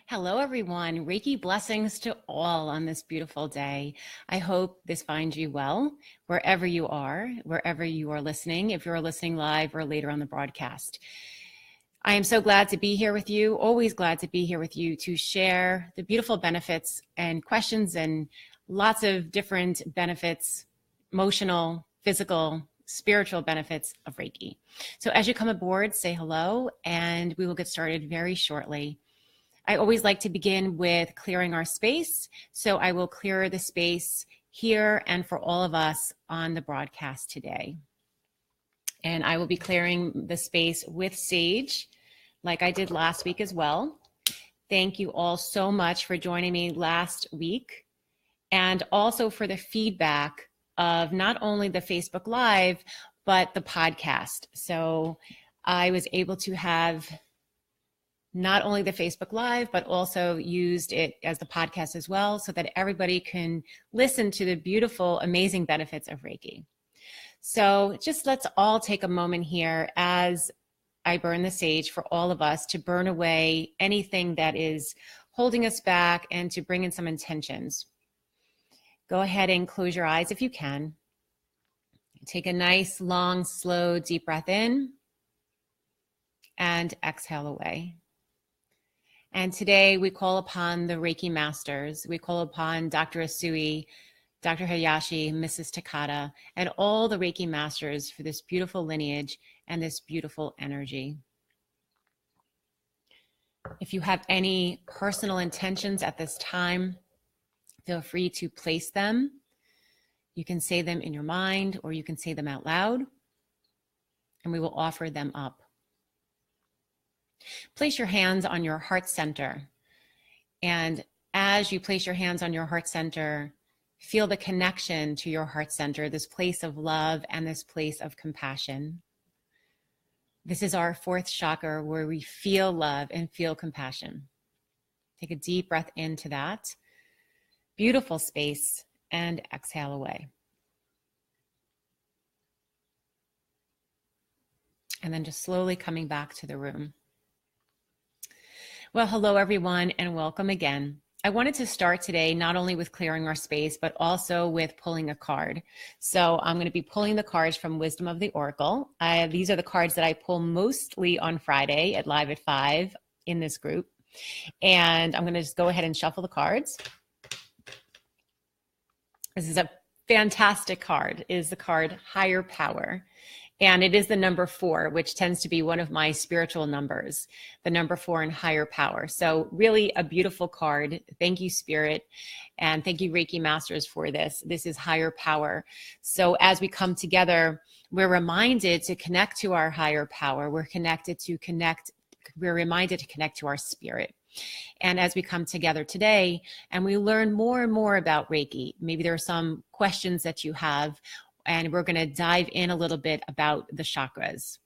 Hello, everyone. Reiki blessings to all on this beautiful day. I hope this finds you well, wherever you are listening, if you're listening live or later on the broadcast. I am so glad to be here with you, always glad to be here with you to share the beautiful benefits and questions and lots of different benefits, emotional, physical, spiritual benefits of Reiki. So as you come aboard, say hello, and we will get started very shortly. I always like to begin with clearing our space. So I will clear the space here and for all of us on the broadcast today. And I will be clearing the space with sage, like I did last week as well. Thank you all so much for joining me last week, and also for the feedback of not only the Facebook Live, but the podcast. So I was able to have not only the Facebook Live, but also used it as the podcast as well, so that everybody can listen to the beautiful, amazing benefits of Reiki. So just let's all take a moment here as I burn the sage for all of us to burn away anything that is holding us back and to bring in some intentions. Go ahead and close your eyes if you can. Take a nice, long, slow, deep breath in and exhale away. And today we call upon the Reiki masters. We call upon Dr. Asui, Dr. Hayashi, Mrs. Takata, and all the Reiki masters for this beautiful lineage and this beautiful energy. If you have any personal intentions at this time, feel free to place them. You can say them in your mind or you can say them out loud, and we will offer them up. Place your hands on your heart center. And as you place your hands on your heart center, feel the connection to your heart center, this place of love and this place of compassion. This is our fourth chakra where we feel love and feel compassion. Take a deep breath into that beautiful space and exhale away. And then just slowly coming back to the room. Well, hello, everyone, and welcome again. I wanted to start today not only with clearing our space, but also with pulling a card. So I'm going to be pulling the cards from Wisdom of the Oracle. These are the cards that I pull mostly on Friday at Live at 5 in this group. And I'm going to just go ahead and shuffle the cards. This is a fantastic card. It is the card Higher Power. And it is the number 4, which tends to be one of my spiritual numbers, the number 4 in higher power. So really a beautiful card. Thank you, Spirit. And thank you, Reiki Masters, for this. This is higher power. So as we come together, we're reminded to connect to our higher power. We're reminded to connect to our spirit. And as we come together today and we learn more and more about Reiki, maybe there are some questions that you have, and we're going to dive in a little bit about the chakras.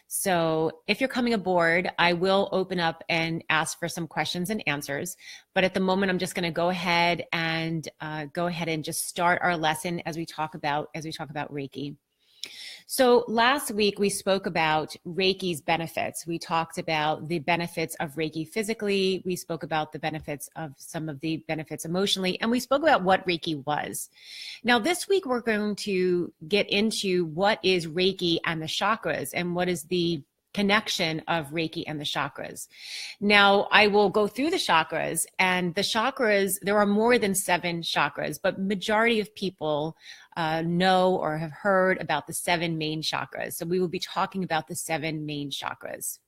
So if you're coming aboard, I will open up and ask for some questions and answers. But at the moment, I'm just going to go ahead and just start our lesson as we talk about Reiki. So last week we spoke about Reiki's benefits. We talked about the benefits of Reiki physically. We spoke about the benefits of some of the benefits emotionally, and we spoke about what Reiki was. Now this week we're going to get into what is Reiki and the chakras and what is the connection of Reiki and the chakras. Now, I will go through the chakras, and the chakras, there are more than 7 chakras, but majority of people know or have heard about the 7 main chakras. So we will be talking about the 7 main chakras.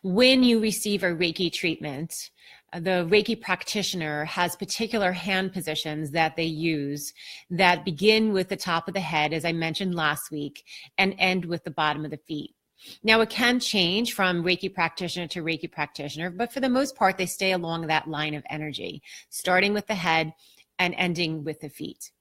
When you receive a Reiki treatment, the Reiki practitioner has particular hand positions that they use that begin with the top of the head, as I mentioned last week, and end with the bottom of the feet. Now, it can change from Reiki practitioner to Reiki practitioner, but for the most part, they stay along that line of energy, starting with the head and ending with the feet.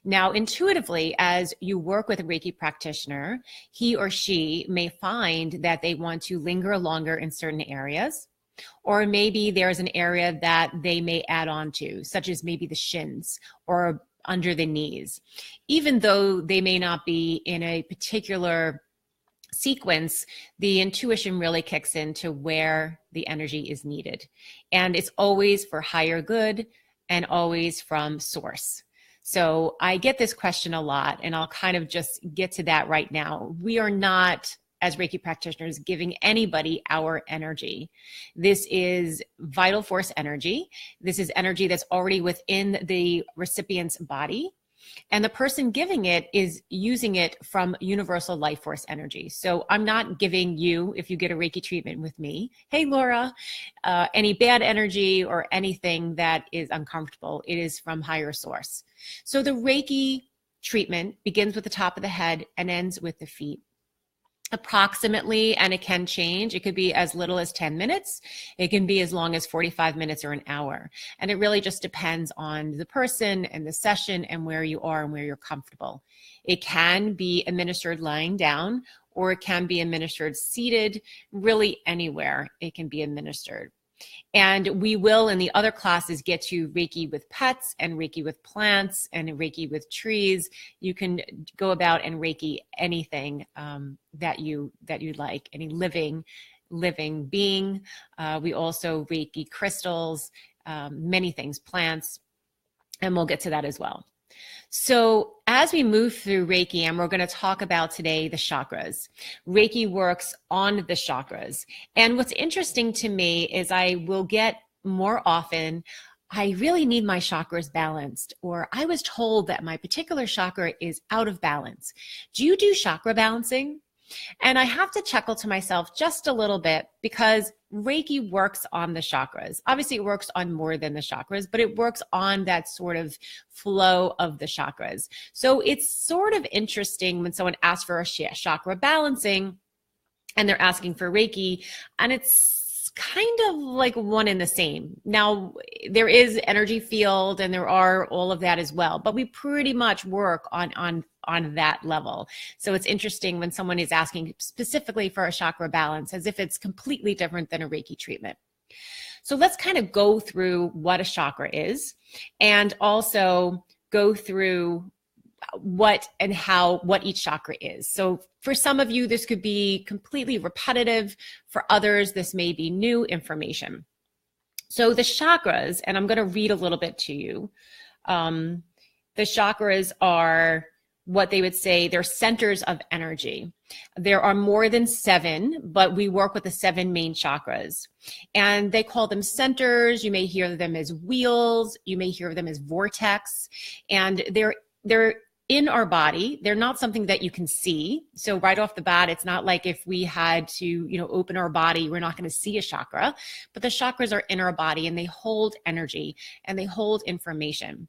Now, intuitively, as you work with a Reiki practitioner, he or she may find that they want to linger longer in certain areas, or maybe there's an area that they may add on to, such as maybe the shins or under the knees, even though they may not be in a particular sequence, the intuition really kicks into where the energy is needed. And it's always for higher good and always from source. So I get this question a lot, and I'll kind of just get to that right now. We are not, as Reiki practitioners, giving anybody our energy. This is vital force energy. This is energy that's already within the recipient's body. And the person giving it is using it from universal life force energy. So I'm not giving you, if you get a Reiki treatment with me, hey, Laura, any bad energy or anything that is uncomfortable. It is from higher source. So the Reiki treatment begins with the top of the head and ends with the feet. Approximately, and it can change. It could be as little as 10 minutes. It can be as long as 45 minutes or an hour. And it really just depends on the person and the session and where you are and where you're comfortable. It can be administered lying down, or it can be administered seated, really anywhere it can be administered. And we will, in the other classes, get to Reiki with pets and Reiki with plants and Reiki with trees. You can go about and Reiki anything that you like, any living being. We also Reiki crystals, many things, plants, and we'll get to that as well. So as we move through Reiki, and we're going to talk about today the chakras. Reiki works on the chakras. And what's interesting to me is I will get more often, I really need my chakras balanced, or I was told that my particular chakra is out of balance. Do you do chakra balancing? And I have to chuckle to myself just a little bit, because Reiki works on the chakras. Obviously, it works on more than the chakras, but it works on that sort of flow of the chakras. So it's sort of interesting when someone asks for a chakra balancing and they're asking for Reiki, and it's kind of like one and the same. Now, there is energy field and there are all of that as well, but we pretty much work on that level. So it's interesting when someone is asking specifically for a chakra balance, as if it's completely different than a Reiki treatment. So let's kind of go through what a chakra is, and also go through what each chakra is. So for some of you, this could be completely repetitive. For others, this may be new information. So the chakras, and I'm going to read a little bit to you. The chakras are what they would say, they're centers of energy. There are more than 7, but we work with the 7 main chakras. And they call them centers. You may hear them as wheels. You may hear them as vortex. And they're in our body. They're not something that you can see. So right off the bat, it's not like if we had to, open our body, we're not going to see a chakra. But the chakras are in our body, and they hold energy and they hold information.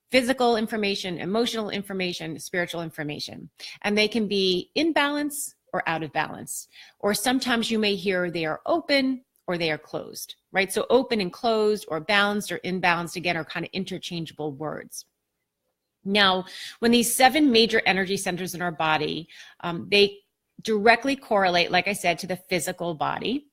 Physical information, emotional information, spiritual information. And they can be in balance or out of balance. Or sometimes you may hear they are open or they are closed, right? So open and closed, or balanced or imbalanced, again, are kind of interchangeable words. Now, when these 7 major energy centers in our body, they directly correlate, like I said, to the physical body.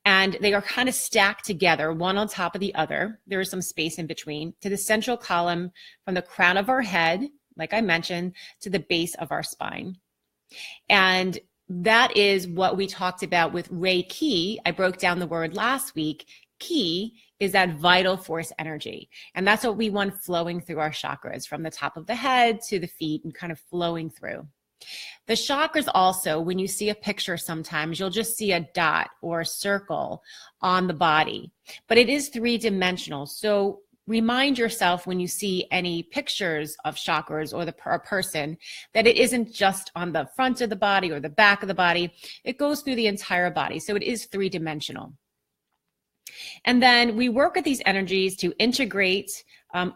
And they are kind of stacked together, one on top of the other. There is some space in between, to the central column from the crown of our head, like I mentioned, to the base of our spine. And that is what we talked about with Reiki. I broke down the word last week. Ki is that vital force energy. And that's what we want flowing through our chakras, from the top of the head to the feet, and kind of flowing through. The chakras also, when you see a picture sometimes, you'll just see a dot or a circle on the body, but it is 3-dimensional. So remind yourself when you see any pictures of chakras or a person, that it isn't just on the front of the body or the back of the body. It goes through the entire body. So it is 3-dimensional. And then we work with these energies to integrate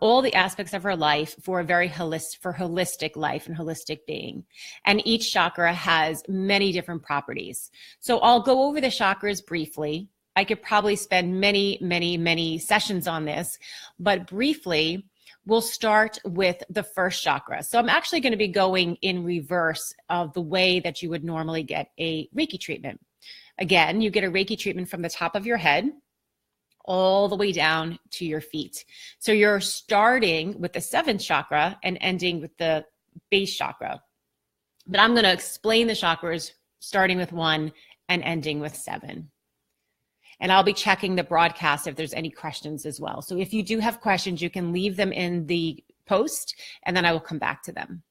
all the aspects of our life for a very holistic life and holistic being. And each chakra has many different properties. So I'll go over the chakras briefly. I could probably spend many sessions on this, but briefly, we'll start with the first chakra. So I'm actually going to be going in reverse of the way that you would normally get a Reiki treatment. Again, you get a Reiki treatment from the top of your head all the way down to your feet. So you're starting with the 7th chakra and ending with the base chakra. But I'm going to explain the chakras starting with 1 and ending with 7. And I'll be checking the broadcast if there's any questions as well. So if you do have questions, you can leave them in the post and then I will come back to them.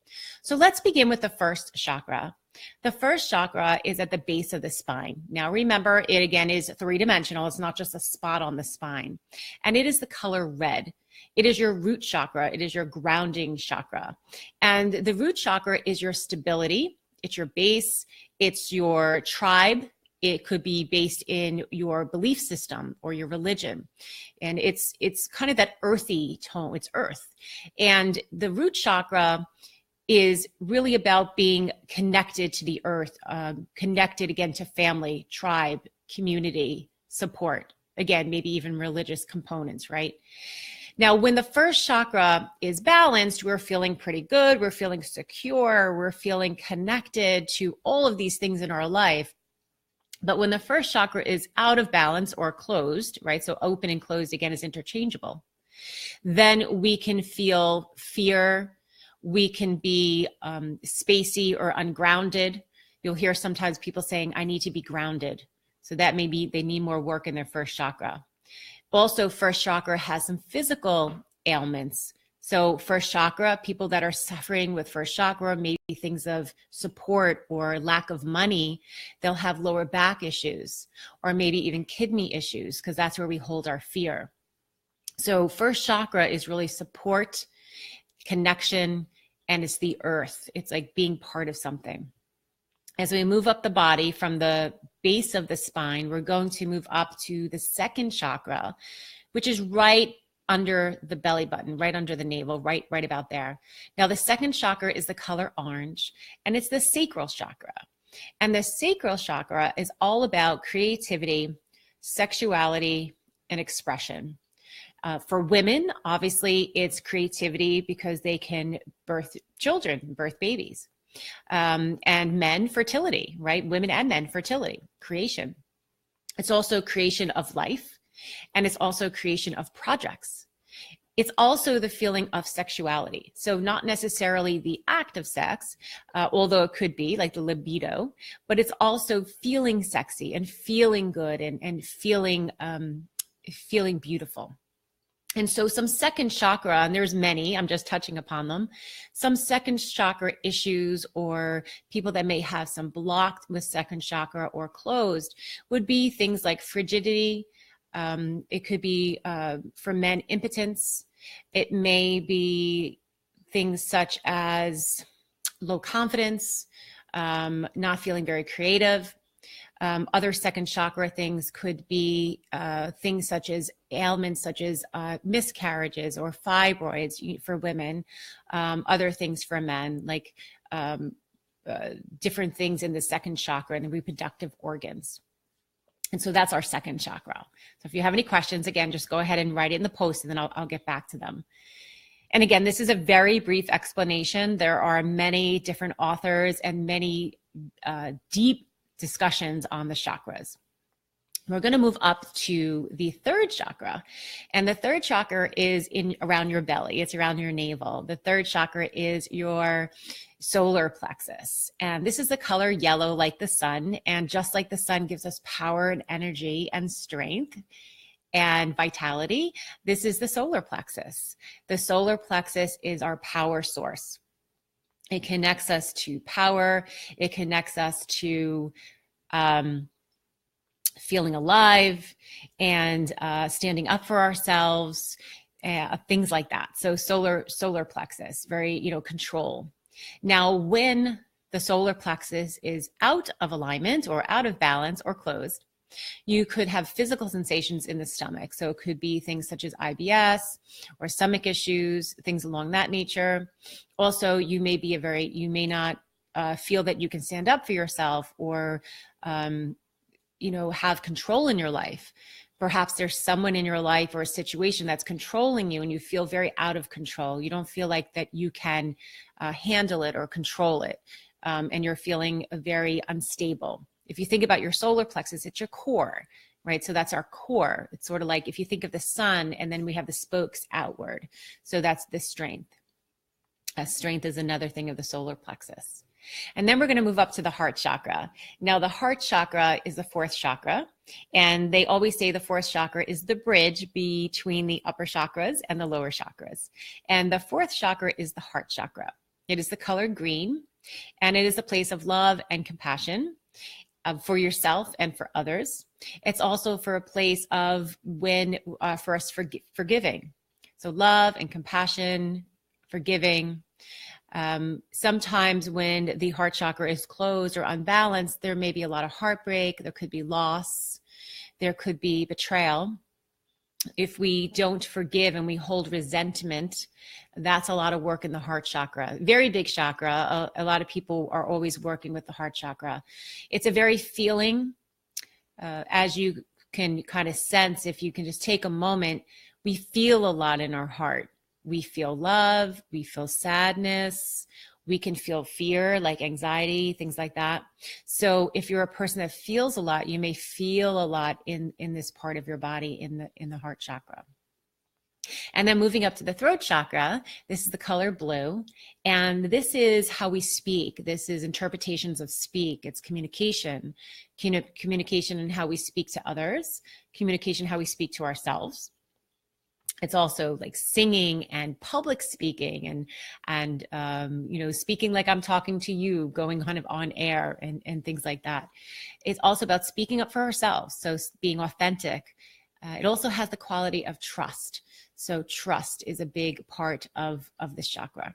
So let's begin with the first chakra. The first chakra is at the base of the spine. Now remember, it again is 3-dimensional. It's not just a spot on the spine. And it is the color red. It is your root chakra. It is your grounding chakra. And the root chakra is your stability. It's your base. It's your tribe. It could be based in your belief system or your religion. And it's kind of that earthy tone. It's earth. And the root chakra is really about being connected to the earth, connected again to family, tribe, community, support. Again, maybe even religious components, right? Now, when the first chakra is balanced, we're feeling pretty good. We're feeling secure. We're feeling connected to all of these things in our life. But when the first chakra is out of balance or closed, right? So open and closed again is interchangeable. Then we can feel fear. We can be spacey or ungrounded. You'll hear sometimes people saying, I need to be grounded. So that may be they need more work in their first chakra. Also, first chakra has some physical ailments. So first chakra, people that are suffering with first chakra, maybe things of support or lack of money, they'll have lower back issues or maybe even kidney issues because that's where we hold our fear. So first chakra is really support, connection, and it's the earth. It's like being part of something. As we move up the body from the base of the spine, we're going to move up to the second chakra, which is right under the belly button, right under the navel, right about there. Now, the second chakra is the color orange, and it's the sacral chakra. And the sacral chakra is all about creativity, sexuality, and expression. For women, obviously, it's creativity because they can birth children, birth babies. And men, fertility, right? Women and men, fertility, creation. It's also creation of life. And it's also creation of projects. It's also the feeling of sexuality. So not necessarily the act of sex, although it could be like the libido, but it's also feeling sexy and feeling good and feeling beautiful. And so some second chakra, and there's many, I'm just touching upon them, some second chakra issues or people that may have some blocked with second chakra or closed would be things like frigidity. It could be, for men, impotence. It may be things such as low confidence, not feeling very creative. Other second chakra things could be things such as ailments such as miscarriages or fibroids for women, other things for men, like different things in the second chakra and the reproductive organs. And so that's our second chakra. So if you have any questions, again, just go ahead and write it in the post and then I'll get back to them. And again, this is a very brief explanation. There are many different authors and many deep discussions on the chakras. We're going to move up to the third chakra. And the third chakra is around your belly. It's around your navel. The third chakra is your solar plexus. And this is the color yellow like the sun. And just like the sun gives us power and energy and strength and vitality, this is the solar plexus. The solar plexus is our power source. It connects us to power. It connects us to feeling alive and standing up for ourselves, things like that. So solar plexus, very, control. Now, when the solar plexus is out of alignment or out of balance or closed, you could have physical sensations in the stomach. So it could be things such as IBS or stomach issues, things along that nature. Also, you may not feel that you can stand up for yourself or, have control in your life. Perhaps there's someone in your life or a situation that's controlling you and you feel very out of control. You don't feel like that you can handle it or control it. And you're feeling very unstable. If you think about your solar plexus, it's your core, right? So that's our core. It's sort of like if you think of the sun and then we have the spokes outward. So that's the strength. Strength is another thing of the solar plexus. And then we're going to move up to the heart chakra. Now, the heart chakra is the fourth chakra. And they always say the fourth chakra is the bridge between the upper chakras and the lower chakras. And the fourth chakra is the heart chakra. It is the color green, and it is a place of love and compassion for yourself and for others. It's also for a place of for us forgiving. So love and compassion, forgiving. Sometimes when the heart chakra is closed or unbalanced, there may be a lot of heartbreak. There could be loss. There could be betrayal. If we don't forgive and we hold resentment, that's a lot of work in the heart chakra. Very big chakra. A lot of people are always working with the heart chakra. It's a very feeling, as you can kind of sense, if you can just take a moment, we feel a lot in our heart. We feel love, we feel sadness, we can feel fear, like anxiety, things like that. So if you're a person that feels a lot, you may feel a lot in this part of your body, in the heart chakra. And then moving up to the throat chakra, this is the color blue. And this is how we speak. This is interpretations of speak. It's communication, communication in how we speak to others, communication, how we speak to ourselves. It's also like singing and public speaking and speaking like I'm talking to you, going kind of on air and things like that. It's also about speaking up for ourselves. So being authentic. It also has the quality of trust. So trust is a big part of this chakra.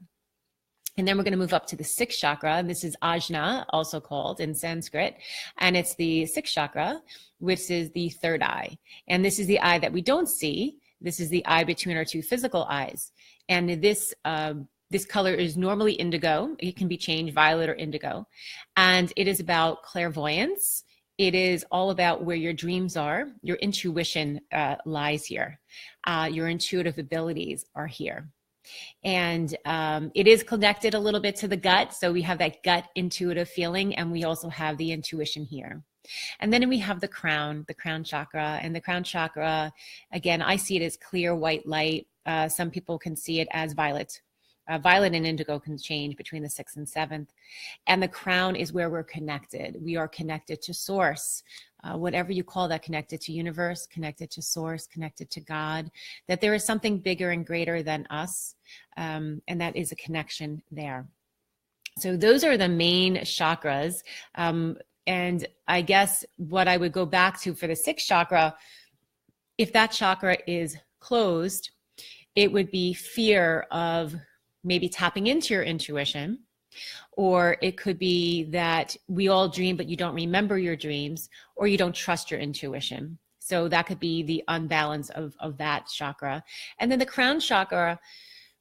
And then we're going to move up to the sixth chakra. And this is Ajna, also called in Sanskrit. And it's the sixth chakra, which is the third eye. And this is the eye that we don't see. This is the eye between our two physical eyes. And this color is normally indigo. It can be changed, violet or indigo. And it is about clairvoyance. It is all about where your dreams are. Your intuition lies here. Your intuitive abilities are here. And it is connected a little bit to the gut. So we have that gut intuitive feeling, and we also have the intuition here. And then we have the crown chakra. And the crown chakra, again, I see it as clear white light. Some people can see it as violet. Violet and indigo can change between the 6th and 7th. And the crown is where we're connected. We are connected to source, whatever you call that, connected to universe, connected to source, connected to God, that there is something bigger and greater than us. And that is a connection there. So those are the main chakras. And I guess what I would go back to for the sixth chakra, if that chakra is closed, it would be fear of maybe tapping into your intuition, or it could be that we all dream, but you don't remember your dreams, or you don't trust your intuition. So that could be the unbalance of that chakra. And then the crown chakra,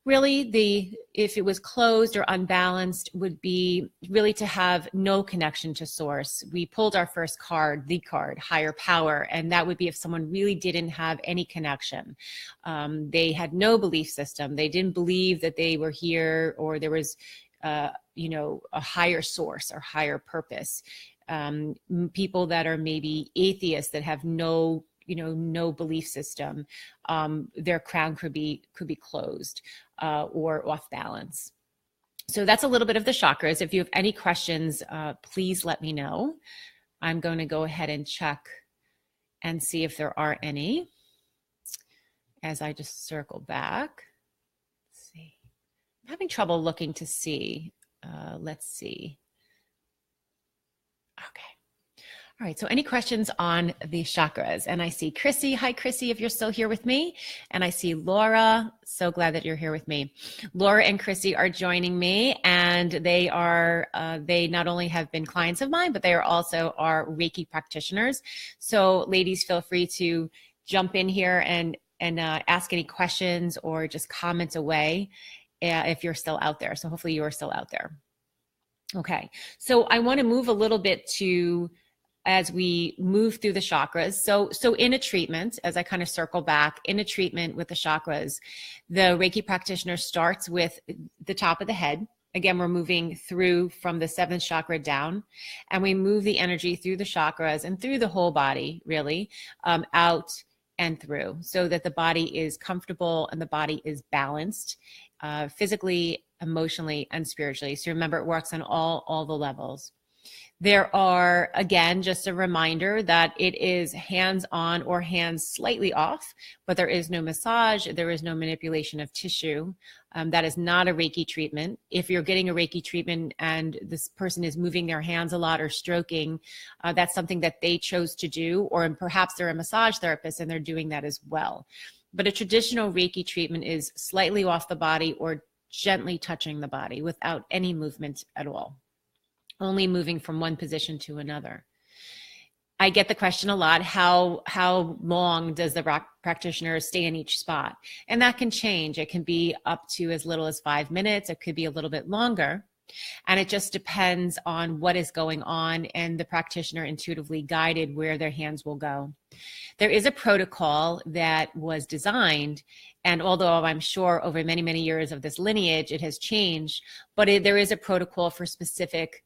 really if it was closed or unbalanced, would be really to have no connection to source. We pulled our first card, the card, higher power. And that would be if someone really didn't have any connection. They had no belief system. They didn't believe that they were here, or there was, a higher source or higher purpose. People that are maybe atheists, that have no belief system, their crown could be closed or off balance. So that's a little bit of the chakras. If you have any questions, please let me know. I'm going to go ahead and check and see if there are any as I just circle back. Let's see. I'm having trouble looking to see. Let's see. Okay. All right, so any questions on the chakras? And I see Chrissy. Hi, Chrissy, if you're still here with me. And I see Laura. So glad that you're here with me. Laura and Chrissy are joining me, and they not only have been clients of mine, but they are also our Reiki practitioners. So ladies, feel free to jump in here and ask any questions or just comment away if you're still out there. So hopefully you are still out there. Okay, so I want to move a little bit as we move through the chakras. So in a treatment, as I kind of circle back, in a treatment with the chakras, the Reiki practitioner starts with the top of the head. Again, we're moving through from the 7th chakra down, and we move the energy through the chakras and through the whole body, really, out and through, so that the body is comfortable and the body is balanced physically, emotionally, and spiritually. So remember, it works on all the levels. There are, again, just a reminder that it is hands-on or hands slightly off, but there is no massage. There is no manipulation of tissue. That is not a Reiki treatment. If you're getting a Reiki treatment and this person is moving their hands a lot or stroking, that's something that they chose to do, or perhaps they're a massage therapist and they're doing that as well. But a traditional Reiki treatment is slightly off the body or gently touching the body without any movement at all, only moving from one position to another. I get the question a lot, how long does the practitioner stay in each spot? And that can change. It can be up to as little as 5 minutes. It could be a little bit longer. And it just depends on what is going on and the practitioner intuitively guided where their hands will go. There is a protocol that was designed, and although I'm sure over many, many years of this lineage, it has changed, but there is a protocol for specific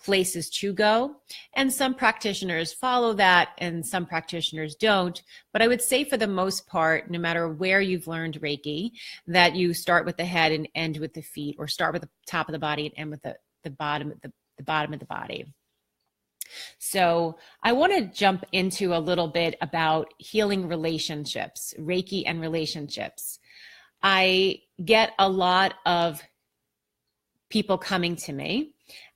places to go. And some practitioners follow that and some practitioners don't. But I would say for the most part, no matter where you've learned Reiki, that you start with the head and end with the feet, or start with the top of the body and end with the bottom of the body. So I want to jump into a little bit about healing relationships, Reiki and relationships. I get a lot of people coming to me.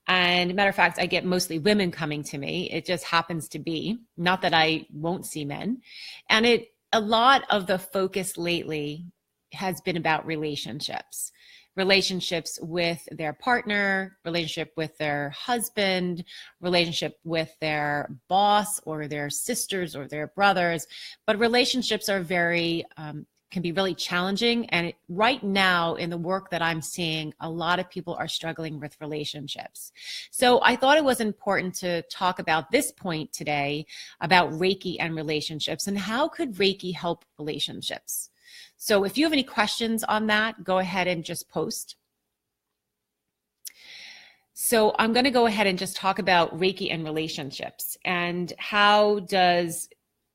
And matter of fact, I get mostly women coming to me. It just happens to be, not that I won't see men. And a lot of the focus lately has been about relationships with their partner, relationship with their husband, relationship with their boss or their sisters or their brothers. But relationships are can be really challenging. And right now in the work that I'm seeing, a lot of people are struggling with relationships. So I thought it was important to talk about this point today about Reiki and relationships and how could Reiki help relationships. So if you have any questions on that, go ahead and just post. So I'm going to go ahead and just talk about Reiki and relationships and how does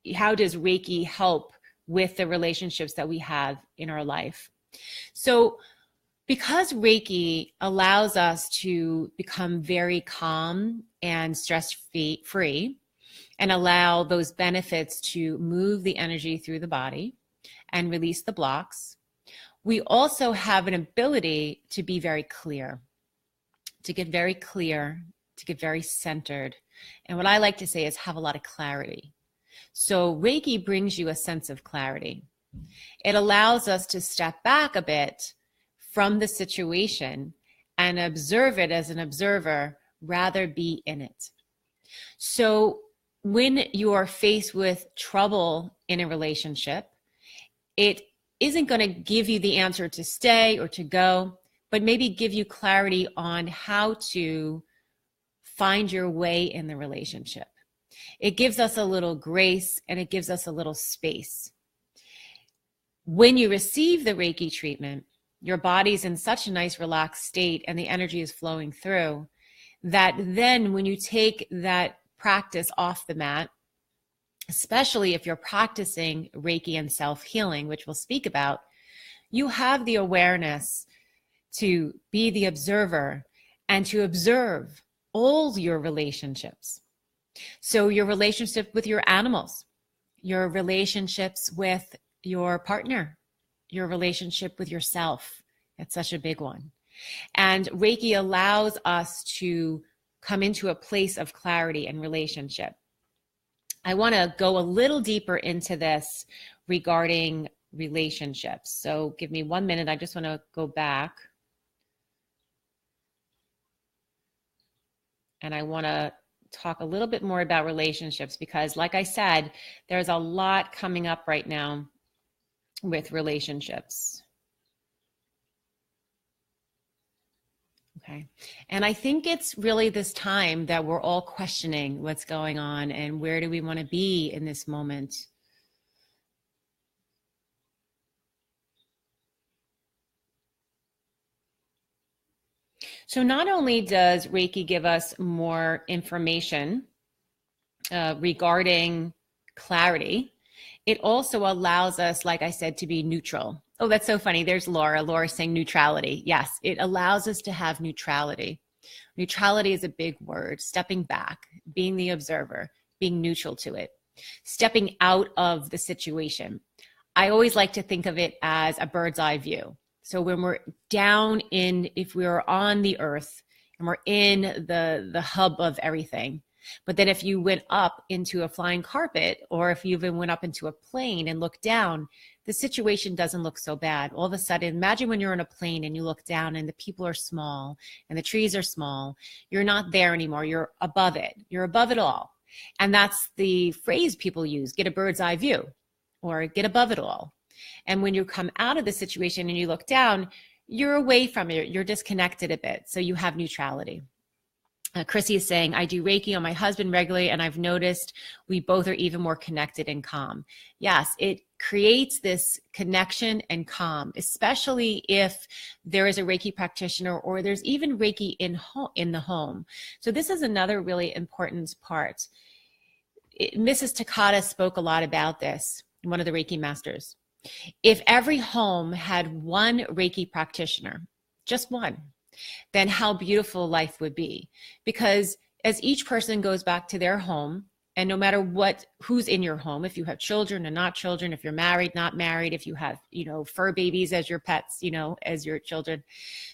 Reiki help with the relationships that we have in our life. So because Reiki allows us to become very calm and stress-free and allow those benefits to move the energy through the body and release the blocks, we also have an ability to be very clear, to get very clear, to get very centered. And what I like to say is have a lot of clarity. So Reiki brings you a sense of clarity. It allows us to step back a bit from the situation and observe it as an observer, rather be in it. So when you are faced with trouble in a relationship, it isn't going to give you the answer to stay or to go, but maybe give you clarity on how to find your way in the relationship. It gives us a little grace and it gives us a little space. When you receive the Reiki treatment, your body's in such a nice relaxed state and the energy is flowing through that then when you take that practice off the mat, especially if you're practicing Reiki and self-healing, which we'll speak about, you have the awareness to be the observer and to observe all your relationships. So your relationship with your animals, your relationships with your partner, your relationship with yourself. It's such a big one. And Reiki allows us to come into a place of clarity and relationship. I want to go a little deeper into this regarding relationships. So give me 1 minute. I just want to go back. And I want to talk a little bit more about relationships because, like I said, there's a lot coming up right now with relationships. Okay. And I think it's really this time that we're all questioning what's going on and where do we want to be in this moment. So not only does Reiki give us more information regarding clarity, it also allows us, like I said, to be neutral Oh, that's so funny. There's Laura. Laura saying neutrality. Yes, it allows us to have neutrality. Neutrality is a big word. Stepping back, being the observer, being neutral to it, stepping out of the situation. I always like to think of it as a bird's eye view. So when we're down in, if we're on the earth and we're in the hub of everything, but then if you went up into a flying carpet, or if you even went up into a plane and looked down, the situation doesn't look so bad. All of a sudden, imagine when you're on a plane and you look down and the people are small and the trees are small. You're not there anymore. You're above it. You're above it all. And that's the phrase people use, get a bird's eye view, or get above it all. And when you come out of the situation and you look down, you're away from it. You're disconnected a bit. So you have neutrality. Chrissy is saying, I do Reiki on my husband regularly, and I've noticed we both are even more connected and calm. Yes, it creates this connection and calm, especially if there is a Reiki practitioner or there's even Reiki in the home. So this is another really important part. Mrs. Takata spoke a lot about this, one of the Reiki masters. If every home had one Reiki practitioner, just one, then how beautiful life would be. Because as each person goes back to their home, and no matter who's in your home, if you have children or not children, if you're married, not married, if you have, fur babies as your pets, as your children.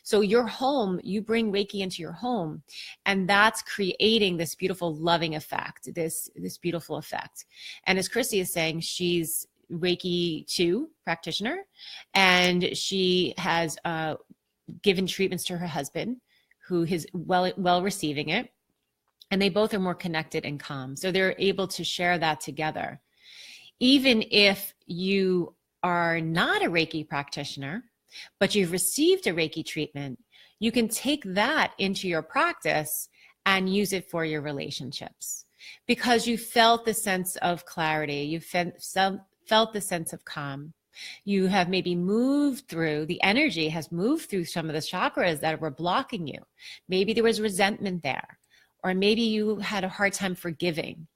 So your home, you bring Reiki into your home, and that's creating this beautiful loving effect, this beautiful effect. And as Chrissy is saying, she's Reiki 2 practitioner, and she has given treatments to her husband, who is well receiving it. And they both are more connected and calm. So they're able to share that together. Even if you are not a Reiki practitioner, but you've received a Reiki treatment, you can take that into your practice and use it for your relationships, because you felt the sense of clarity. You felt the sense of calm. You have maybe the energy has moved through some of the chakras that were blocking you. Maybe there was resentment there, or maybe you had a hard time forgiving.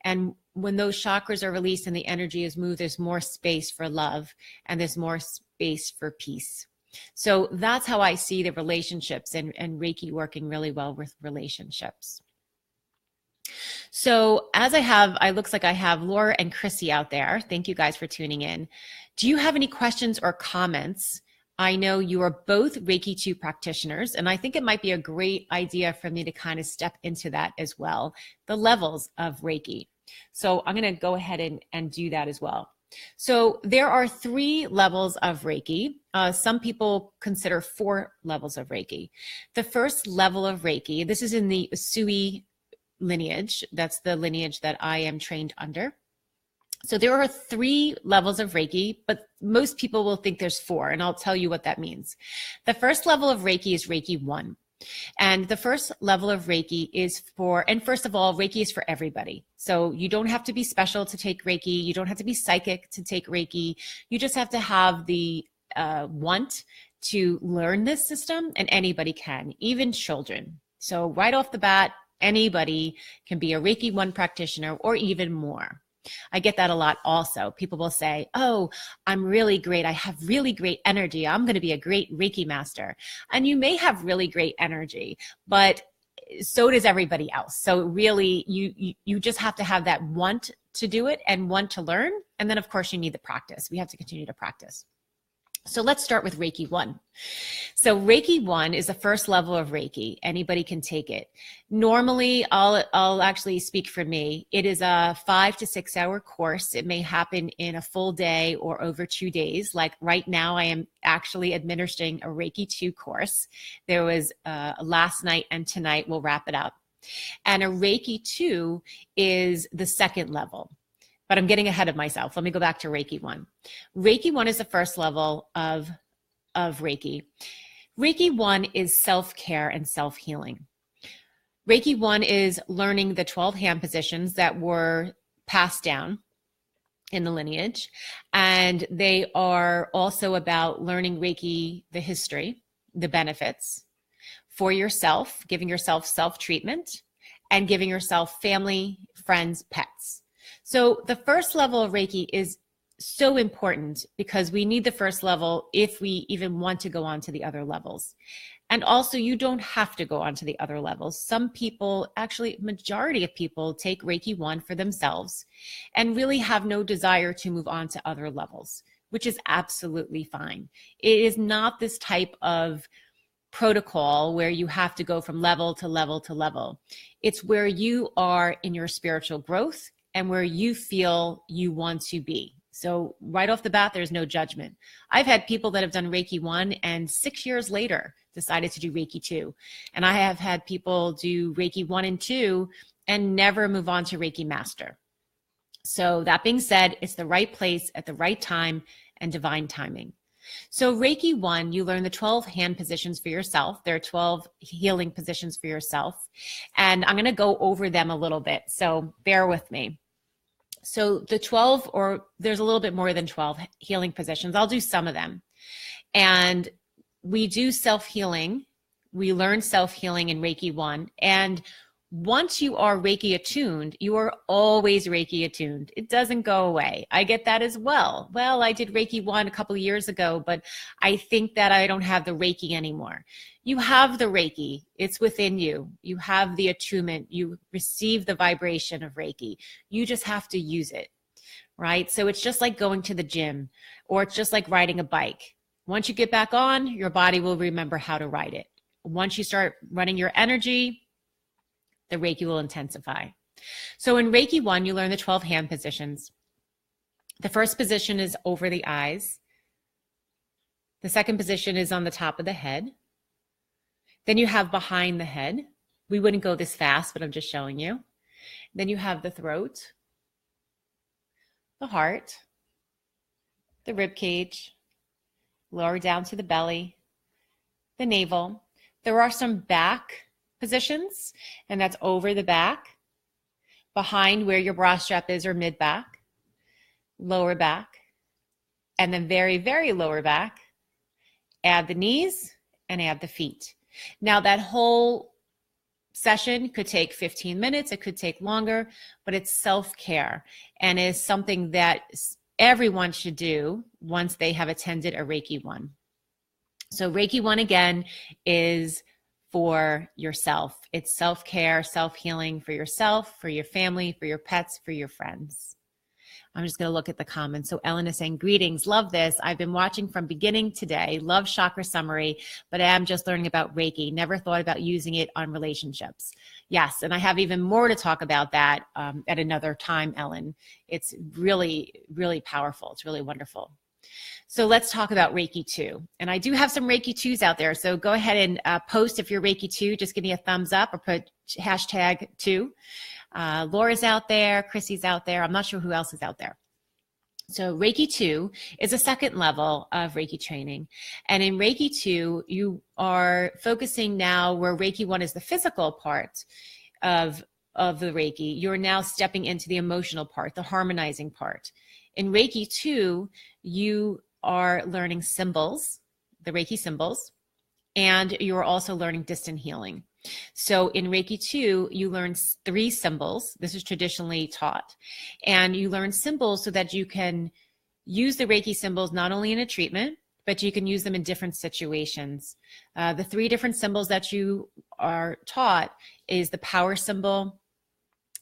And when those chakras are released and the energy is moved, there's more space for love and there's more space for peace. So that's how I see the relationships and Reiki working really well with relationships. So looks like I have Laura and Chrissy out there. Thank you guys for tuning in. Do you have any questions or comments? I know you are both Reiki 2 practitioners, and I think it might be a great idea for me to kind of step into that as well, the levels of Reiki. So I'm going to go ahead and do that as well. So there are 3 levels of Reiki. Some people consider 4 levels of Reiki. The first level of Reiki, this is in the Usui lineage. That's the lineage that I am trained under. So there are 3 levels of Reiki, but most people will think there's 4, and I'll tell you what that means. The first level of Reiki is Reiki 1. And the first level of Reiki is first of all, Reiki is for everybody. So you don't have to be special to take Reiki. You don't have to be psychic to take Reiki. You just have to have the want to learn this system, and anybody can, even children. So right off the bat, anybody can be a Reiki 1 practitioner or even more. I get that a lot also. People will say, oh, I'm really great. I have really great energy. I'm going to be a great Reiki master. And you may have really great energy, but so does everybody else. So really, you just have to have that want to do it and want to learn. And then, of course, you need the practice. We have to continue to practice. So let's start with Reiki 1. So Reiki 1 is the first level of Reiki. Anybody can take it. Normally, I'll actually speak for me. It is a 5 to 6 hour course. It may happen in a full day or over 2 days. Like right now, I am actually administering a Reiki 2 course. There was last night and tonight we'll wrap it up. And a Reiki 2 is the second level. But I'm getting ahead of myself. Let me go back to Reiki 1. Reiki 1 is the first level of Reiki. Reiki 1 is self-care and self-healing. Reiki 1 is learning the 12 hand positions that were passed down in the lineage. And they are also about learning Reiki, the history, the benefits for yourself, giving yourself self-treatment, and giving yourself family, friends, pets. So the first level of Reiki is so important because we need the first level if we even want to go on to the other levels. And also, you don't have to go on to the other levels. Some people, actually, majority of people take Reiki 1 for themselves and really have no desire to move on to other levels, which is absolutely fine. It is not this type of protocol where you have to go from level to level to level. It's where you are in your spiritual growth and where you feel you want to be. So right off the bat, there's no judgment. I've had people that have done Reiki 1 and 6 years later decided to do Reiki 2. And I have had people do Reiki 1 and 2 and never move on to Reiki Master. So that being said, it's the right place at the right time and divine timing. So Reiki 1, you learn the 12 hand positions for yourself. There are 12 healing positions for yourself. And I'm going to go over them a little bit. So bear with me. So the 12, or there's a little bit more than 12 healing positions. I'll do some of them. And we do self-healing. We learn self-healing in Reiki 1. And once you are Reiki attuned, you are always Reiki attuned. It doesn't go away. I get that as well. Well, I did Reiki 1 a couple of years ago, but I think that I don't have the Reiki anymore. You have the Reiki. It's within you. You have the attunement. You receive the vibration of Reiki. You just have to use it, right? So it's just like going to the gym, or it's just like riding a bike. Once you get back on, your body will remember how to ride it. Once you start running your energy, the Reiki will intensify. So in Reiki 1, you learn the 12 hand positions. The first position is over the eyes. The second position is on the top of the head. Then you have behind the head. We wouldn't go this fast, but I'm just showing you. Then you have the throat, the heart, the rib cage, lower down to the belly, the navel. There are some back positions, and that's over the back, behind where your bra strap is, or mid back, lower back, and then very, very lower back. Add the knees and add the feet. Now that whole session could take 15 minutes. It could take longer, but it's self-care and is something that everyone should do once they have attended a Reiki 1. So Reiki 1 again is for yourself. It's self-care, self-healing for yourself, for your family, for your pets, for your friends. I'm just going to look at the comments. So Ellen is saying, greetings, love this. I've been watching from beginning today. Love chakra summary, but I am just learning about Reiki. Never thought about using it on relationships. Yes, and I have even more to talk about that at another time, Ellen. It's really, really powerful. It's really wonderful. So let's talk about Reiki 2. And I do have some Reiki 2s out there. So go ahead and post if you're Reiki 2. Just give me a thumbs up or put hashtag 2. Laura's out there. Chrissy's out there. I'm not sure who else is out there. So Reiki 2 is a second level of Reiki training. And in Reiki 2, you are focusing now where Reiki 1 is the physical part of the Reiki. You're now stepping into the emotional part, the harmonizing part. In Reiki 2, you are learning symbols, the Reiki symbols, and you're also learning distant healing. So in Reiki 2, you learn 3 symbols. This is traditionally taught. And you learn symbols so that you can use the Reiki symbols not only in a treatment, but you can use them in different situations. The 3 different symbols that you are taught is the power symbol,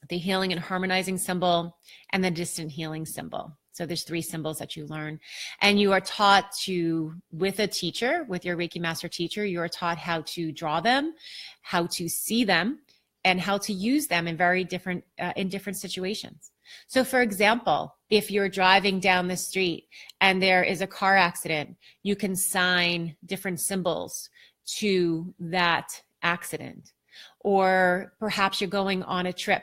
the healing and harmonizing symbol, and the distant healing symbol. So there's 3 symbols that you learn. And you are taught to, with a teacher, with your Reiki master teacher, you are taught how to draw them, how to see them, and how to use them in different situations. So for example, if you're driving down the street and there is a car accident, you can sign different symbols to that accident. Or perhaps you're going on a trip,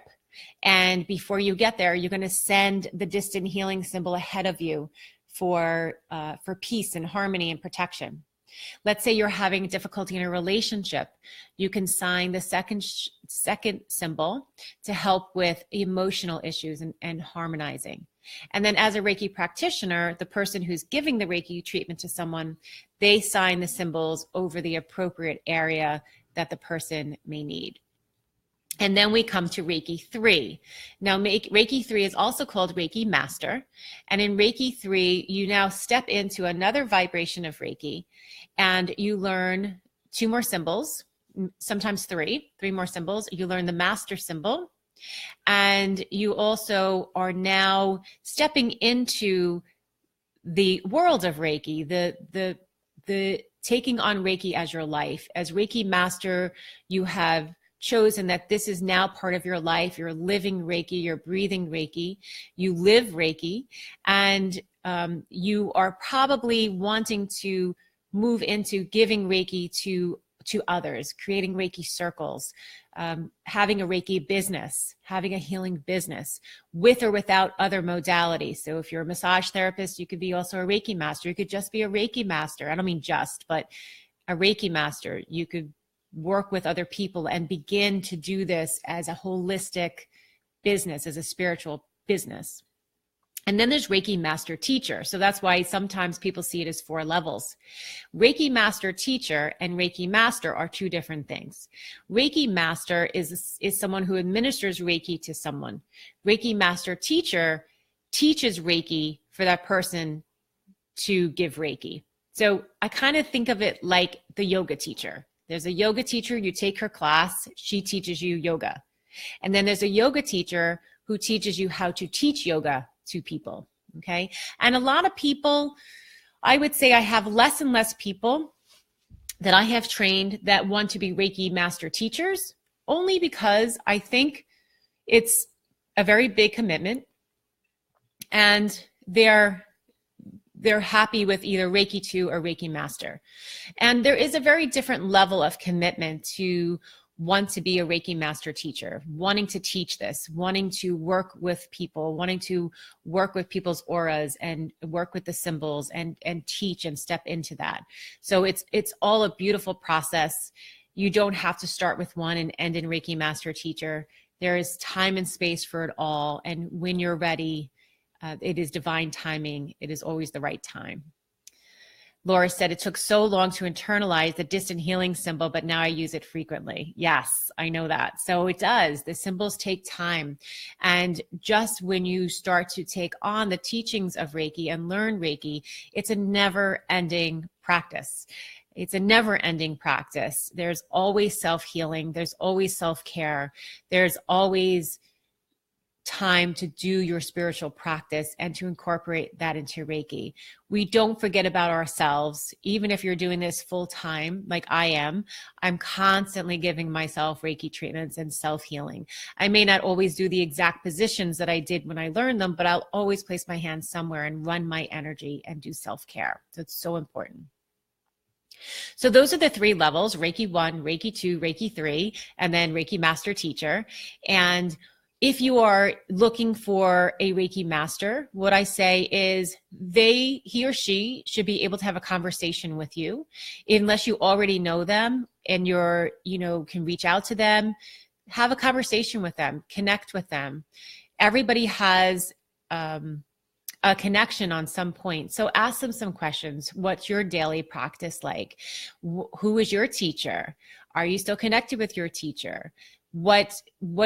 and before you get there, you're going to send the distant healing symbol ahead of you for peace and harmony and protection. Let's say you're having difficulty in a relationship. You can sign the second symbol to help with emotional issues and harmonizing. And then as a Reiki practitioner, the person who's giving the Reiki treatment to someone, they sign the symbols over the appropriate area that the person may need. And then we come to Reiki 3. Now, Reiki 3 is also called Reiki Master. And in Reiki 3, you now step into another vibration of Reiki, and you learn 2 more symbols, sometimes 3 more symbols. You learn the master symbol, and you also are now stepping into the world of Reiki, the taking on Reiki as your life. As Reiki Master, you have chosen that this is now part of your life. You're living Reiki, you're breathing Reiki, you live Reiki, and you are probably wanting to move into giving Reiki to others, creating Reiki circles, having a Reiki business, having a healing business with or without other modalities. So if you're a massage therapist, you could be also a Reiki master. You could just be a Reiki master. I don't mean just, but a Reiki master. You could work with other people and begin to do this as a holistic business, as a spiritual business. And then there's Reiki Master Teacher. So that's why sometimes people see it as 4 levels. Reiki Master Teacher and Reiki Master are 2 different things. Reiki Master is someone who administers Reiki to someone. Reiki Master Teacher teaches Reiki for that person to give Reiki. So I kind of think of it like the yoga teacher. There's a yoga teacher, you take her class, she teaches you yoga. And then there's a yoga teacher who teaches you how to teach yoga to people, okay? And a lot of people, I would say I have less and less people that I have trained that want to be Reiki master teachers, only because I think it's a very big commitment, and they're happy with either Reiki 2 or Reiki Master. And there is a very different level of commitment to want to be a Reiki Master teacher, wanting to teach this, wanting to work with people, wanting to work with people's auras and work with the symbols and teach and step into that. So it's all a beautiful process. You don't have to start with one and end in Reiki Master teacher. There is time and space for it all. And when you're ready, it is divine timing. It is always the right time. Laura said, it took so long to internalize the distant healing symbol, but now I use it frequently. Yes, I know that. So it does. The symbols take time. And just when you start to take on the teachings of Reiki and learn Reiki, it's a never-ending practice. It's a never-ending practice. There's always self-healing. There's always self-care. There's always time to do your spiritual practice and to incorporate that into Reiki. We don't forget about ourselves. Even if you're doing this full time, like I am, I'm constantly giving myself Reiki treatments and self-healing. I may not always do the exact positions that I did when I learned them, but I'll always place my hands somewhere and run my energy and do self-care. So it's so important. So those are the 3 levels: Reiki 1, Reiki 2, Reiki 3, and then Reiki Master Teacher. And if you are looking for a Reiki master, what I say is he or she should be able to have a conversation with you. Unless you already know them and can reach out to them, have a conversation with them, connect with them. Everybody has a connection on some point. So ask them some questions. What's your daily practice like? Who is your teacher? Are you still connected with your teacher? What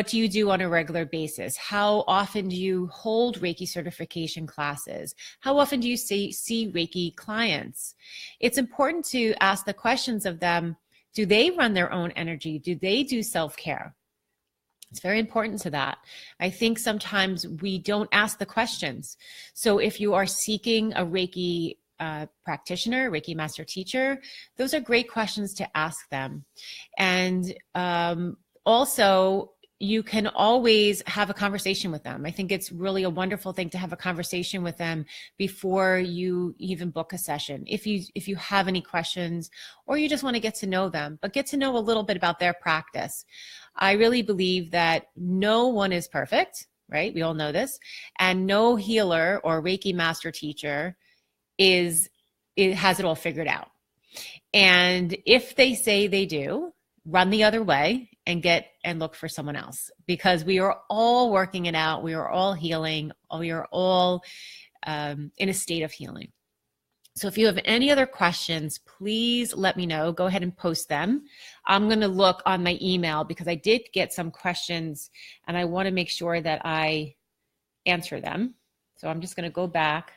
do you do on a regular basis? How often do you hold Reiki certification classes? How often do you see Reiki clients? It's important to ask the questions of them. Do they run their own energy? Do they do self-care? It's very important to that. I think sometimes we don't ask the questions. So if you are seeking a Reiki practitioner, Reiki master teacher, those are great questions to ask them. And also, you can always have a conversation with them. I think it's really a wonderful thing to have a conversation with them before you even book a session. If you have any questions, or you just want to get to know them, but get to know a little bit about their practice. I really believe that no one is perfect, right? We all know this. And no healer or Reiki master teacher has it all figured out. And if they say they do, run the other way and look for someone else, because we are all working it out. We are all healing. We are all in a state of healing. So if you have any other questions, please let me know. Go ahead and post them. I'm going to look on my email because I did get some questions and I want to make sure that I answer them. So I'm just going to go back.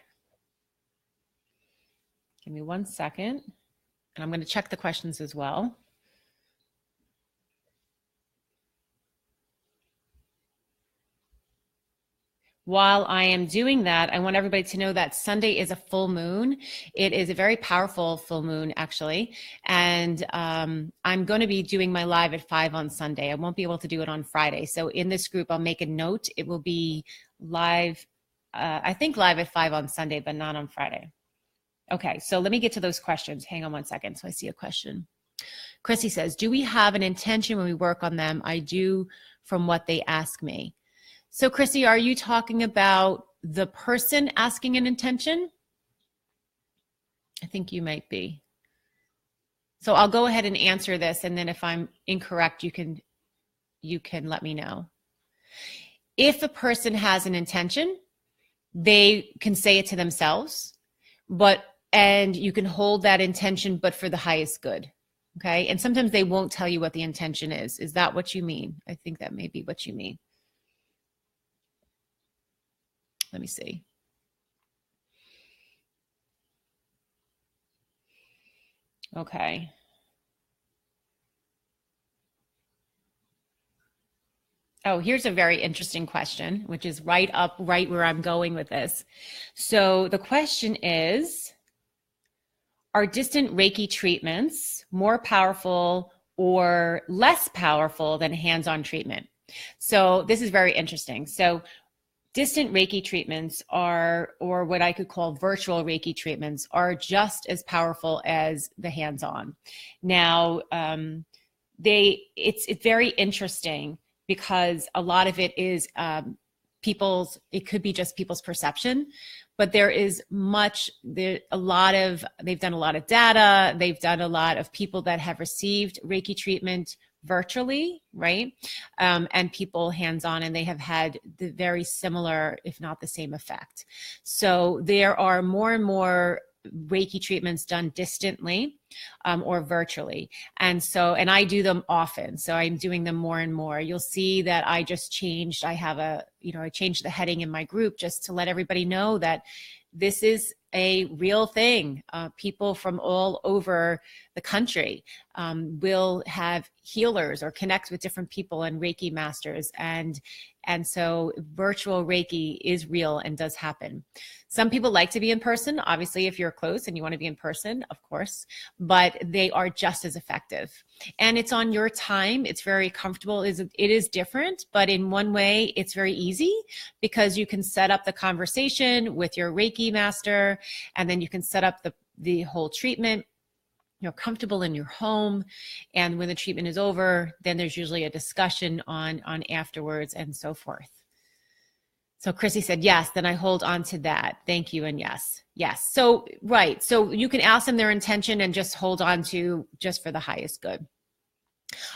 Give me 1 second. And I'm going to check the questions as well. While I am doing that, I want everybody to know that Sunday is a full moon. It is a very powerful full moon, actually. And I'm going to be doing my live at 5 on Sunday. I won't be able to do it on Friday. So in this group, I'll make a note. It will be live, I think live at 5 on Sunday, but not on Friday. Okay, so let me get to those questions. Hang on 1 second. So I see a question. Chrissy says, do we have an intention when we work on them? I do from what they ask me. So Chrissy, are you talking about the person asking an intention? I think you might be. So I'll go ahead and answer this, and then if I'm incorrect, you can let me know. If a person has an intention, they can say it to themselves, and you can hold that intention, but for the highest good. Okay. And sometimes they won't tell you what the intention is. Is that what you mean? I think that may be what you mean. Let me see. Okay. Oh, here's a very interesting question, which is right where I'm going with this. So the question is, are distant Reiki treatments more powerful or less powerful than hands-on treatment? So this is very interesting. So distant Reiki treatments are, or what I could call virtual Reiki treatments, are just as powerful as the hands-on. Now, it's very interesting because a lot of it is it could be just people's perception, but they've done a lot of data. They've done a lot of people that have received Reiki treatment virtually, right? And people hands-on, and they have had the very similar, if not the same effect. So there are more and more Reiki treatments done distantly or virtually. And I do them often. So I'm doing them more and more. You'll see that I just changed. I changed the heading in my group just to let everybody know that this is a real thing. People from all over the country will have healers or connect with different people and Reiki masters. And so virtual Reiki is real and does happen. Some people like to be in person. Obviously, if you're close and you want to be in person, of course, but they are just as effective. And it's on your time. It's very comfortable. It is different, but in one way, it's very easy because you can set up the conversation with your Reiki master, and then you can set up the whole treatment. You're comfortable in your home, and when the treatment is over, then there's usually a discussion on afterwards and so forth. So Chrissy said, yes, then I hold on to that. Thank you. And yes. So, right. So you can ask them their intention and just hold on to just for the highest good.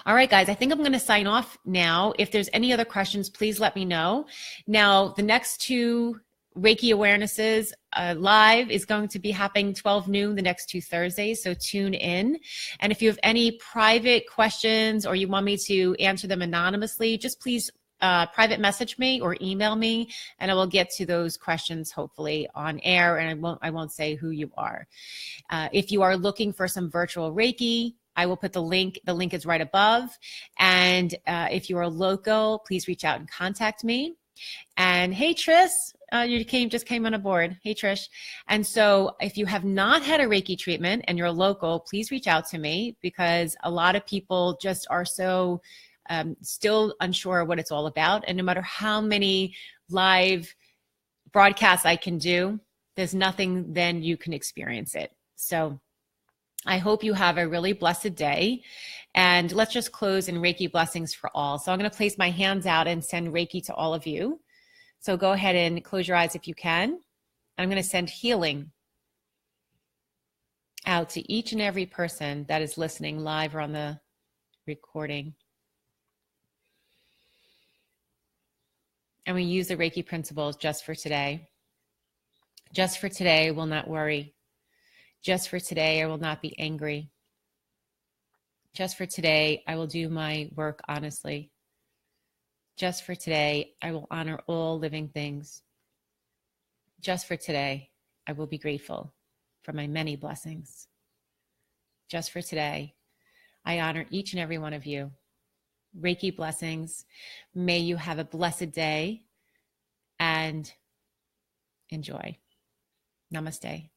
All right, guys, I think I'm going to sign off now. If there's any other questions, please let me know. Now, the next 2 Reiki awarenesses live is going to be happening 12 noon the next 2 Thursdays. So tune in. And if you have any private questions or you want me to answer them anonymously, just please private message me or email me, and I will get to those questions hopefully on air, and I won't say who you are. If you are looking for some virtual Reiki, I will put the link. The link is right above. And if you are local, please reach out and contact me. And hey, Trish, you just came on board. Hey, Trish. And so if you have not had a Reiki treatment and you're local, please reach out to me, because a lot of people just are so still unsure what it's all about. And no matter how many live broadcasts I can do, there's nothing then you can experience it. So I hope you have a really blessed day. And let's just close in Reiki blessings for all. So I'm going to place my hands out and send Reiki to all of you. So go ahead and close your eyes if you can. I'm going to send healing out to each and every person that is listening live or on the recording. And we use the Reiki principles just for today. Just for today, will not worry. Just for today, I will not be angry. Just for today, I will do my work honestly. Just for today, I will honor all living things. Just for today, I will be grateful for my many blessings. Just for today, I honor each and every one of you. Reiki blessings. May you have a blessed day and enjoy. Namaste.